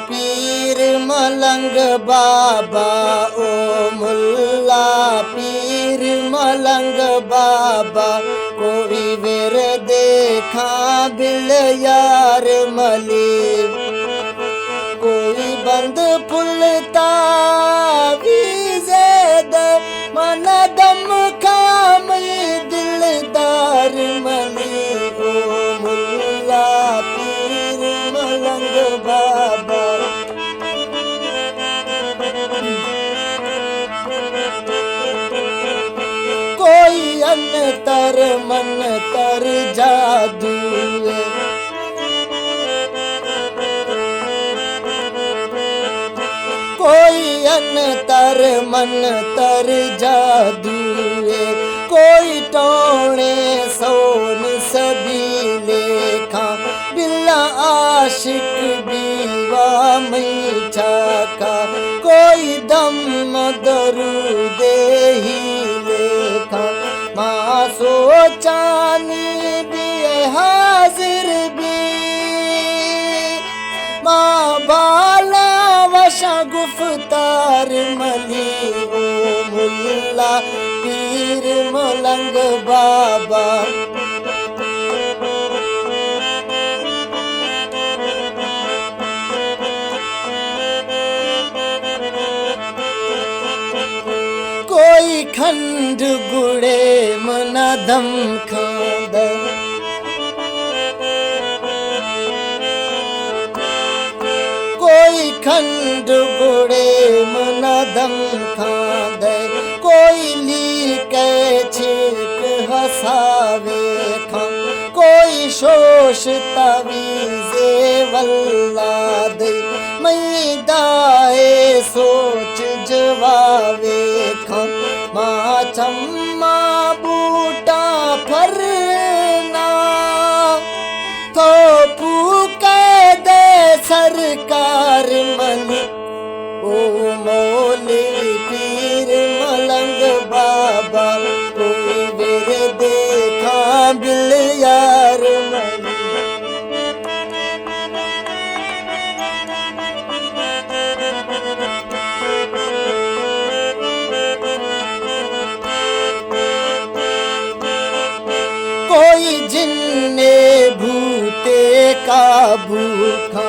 पीर मलंग बाबा, ओ मुल्ला पीर मलंग बाबा, कोई वीर देखा बिल यार मली, कोई बंद फुलता दे मन दम काम दिलदार मली, ओ मुल्ला पीर मलंग बाबा। कोई अंतर मन तर जादू है, कोई अंतर मन तर जादू है, कोई टोणे सोन सभी लेखा, बिल्ला आशिक बीवा मीठा का, कोई दम दरूदे ही लेखा, माँ सोचानी भी हाजिर भी, माँ बाला वशा गुफ्तार मली, ओ मुल्ला पीर मलंग बाबा। कोई खंड गुड़े मना दम खांद, कोई खंड गुड़े मना दम खांद, कोई ली के छिक हसावे खां, कोई शोष तवीज़े वल्ला दे, मैदाए सोच जवावे खां, माँ चम्मा बूटा फरना तो पूके दे सरकार मली, ओ मौली पीर मलंग बाबा, कोई वीर देखा बिल यार मली। कोई जिन्ने भूते काबू खा,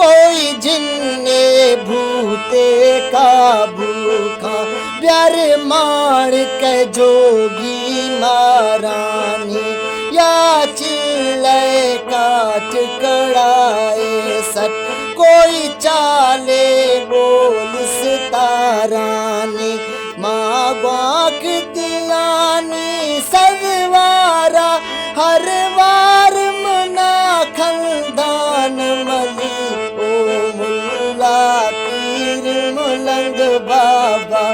कोई जिन्ने भूते काबू खा, प्यार मार के जोगी महारानी, या चिल्ले काट कड़ाए सट, कोई चाले बोल सितारानी, माँ बाक दिलानी सदवारा, हर वार मना खलदान मली, ओ मुल्ला पीर मलंग बाबा,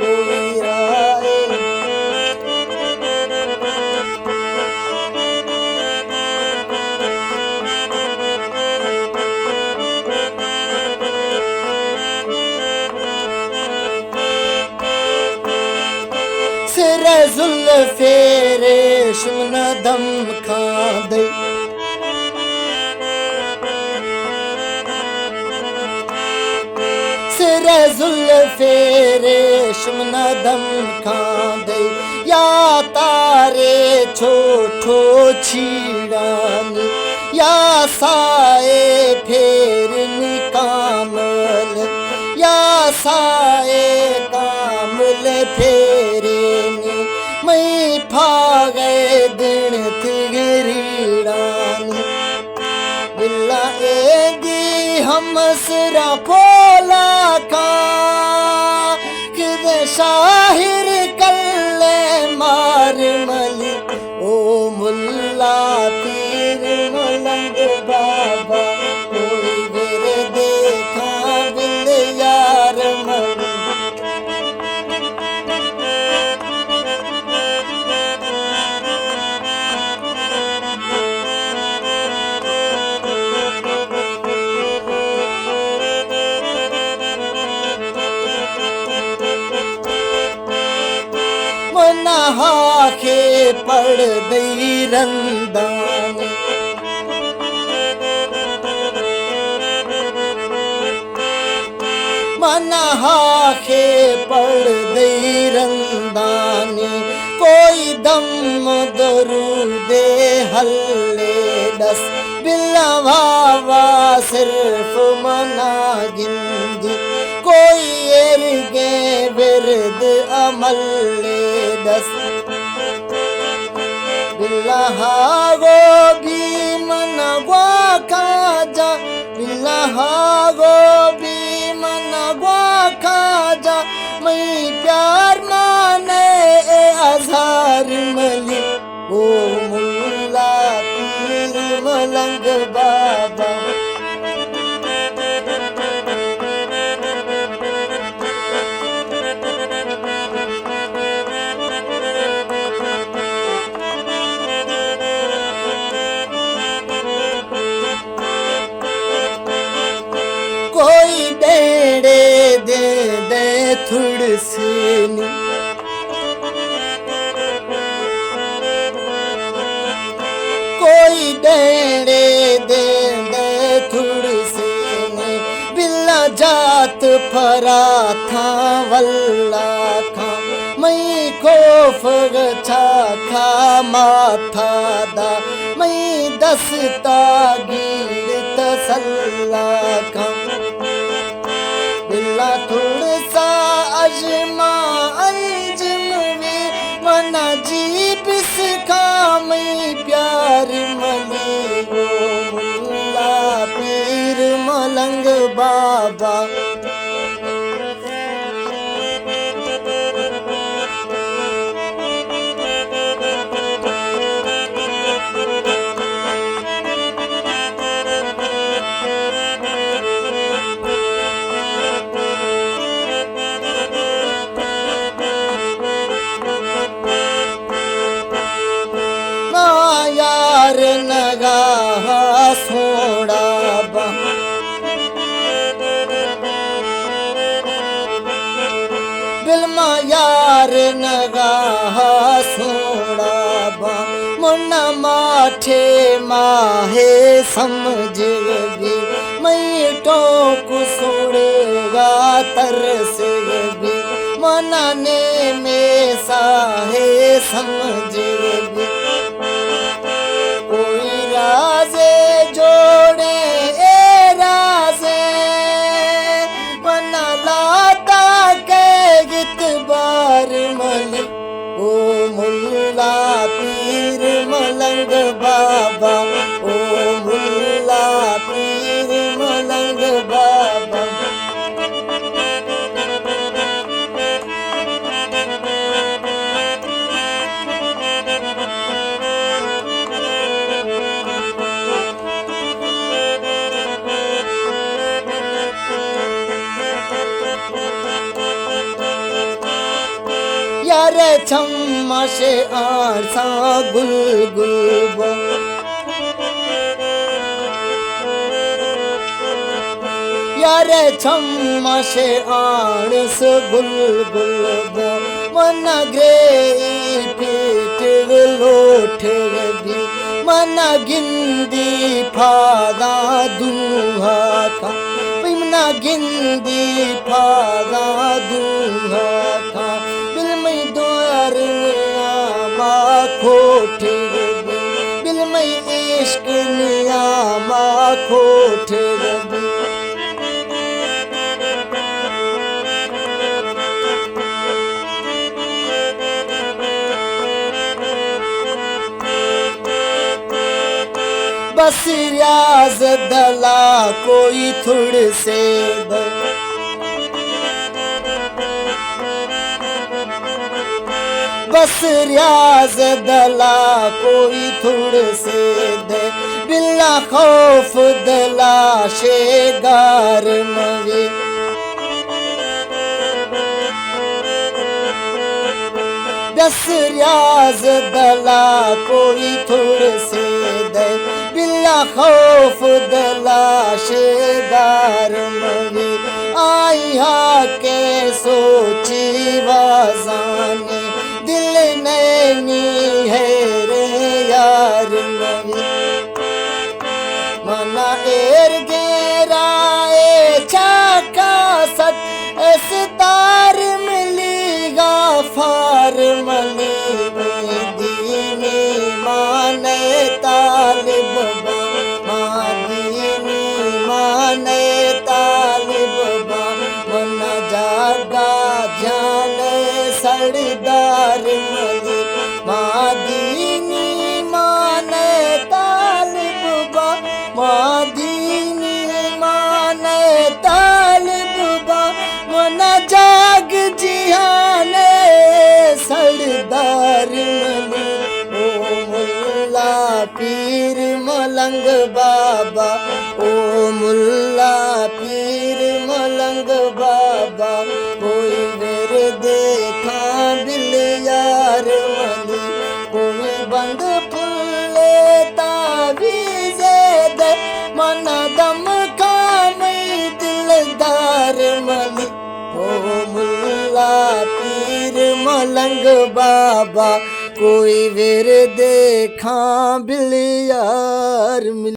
कोई राय सिरे जुल्फे रेशम न दम खांद, सिरे जुल्फे रेशम न दम खांद, या तारे छोटो छीड़ानी, या साए फेर निकामल, या साए कामल फेरेनी, मैं फागे दिन तिगरीड़ानी, बिल्ला एगी हम सिरा पोला का, किद शाहिर कल्ले मार मली, ओ मुल्ला पीर मलंग बाबा, कोई वीर देखा बिल यार मली। नहा के पड़ गई रंदा, हाखे पड़ दई रंदानी कोई दम दरूदे हल्ले दस बिल्ला वावा सिर्फ मना गिंदी कोई एरगे विरद अमल दस बिल्ला गो भी मना ग्वा खाजा बिल्ला गो भी मना ग्वा खाजा मैं प्यार माने आज़ार मली ओ मुल्ला पीर मलंग बाबा कोई डेड़े दे दे थुड़सनी कोई डेड़े दे दे थुड़सनी बिल्ला जात फरा था वल्ला था मैं खोफ गछा खा माथा दा मैं दसता गिर तसल्ला खा बिल्ला थोड़ा सा अजमा अंजम वे मना जी बिसखा मैं प्यार मली वो मुल्ला पीर मलंग बाबा यार नगाह सोड़ा बा बिल्मा यार नगाह सोड़ा बा मुन्ना माठे माहे समझ भी मैं टोक सुड़ेगा तरस भी मनाने में साहे समझ भी कोई राजे जोड़े ए राजे मना लाता के गित बार मली ओ मुल्ला पीर मलंग बाबा ओ मुल्ला पीर मलंग बाबा यार छम्मा से आरसा गुल गुल बो यार छम्मा से आरस गुल गुल बो मना ग्रे पीट लोठ भी मना गिंदी फादा दूहा था मना गिंदी फादा दूहा था खोट बिल में इश्क नियामा खोट बस रियाज दला कोई थोड़ से बस रियाज दला कोई थोड़ से दे बिल्ला खौफ दला शेगार मवे बस रियाज दला कोई थोड़ से दे बिल्ला खौफ दला शेगार मवे आई हा के सोची वाजाने दिल नैनी है रे यार मवी मना एर गेरा ए छाका सत लागा जान सरदार मली मादीनी माने तालिब बा मादीनी माने तालिब बा मन जाग जिहाने सरदार मली ओ मुल्ला पीर मलंग बाबा ओ मुल्ला पीर मलंग बाबा कोई मेरे देखा दिल यार मली कोई बंद फुल्ले तावीज़े दे मन दम खामई दिलदार मली ओ मुल्ला पीर मलंग बाबा कोई वेर देखा बिल यार मिली।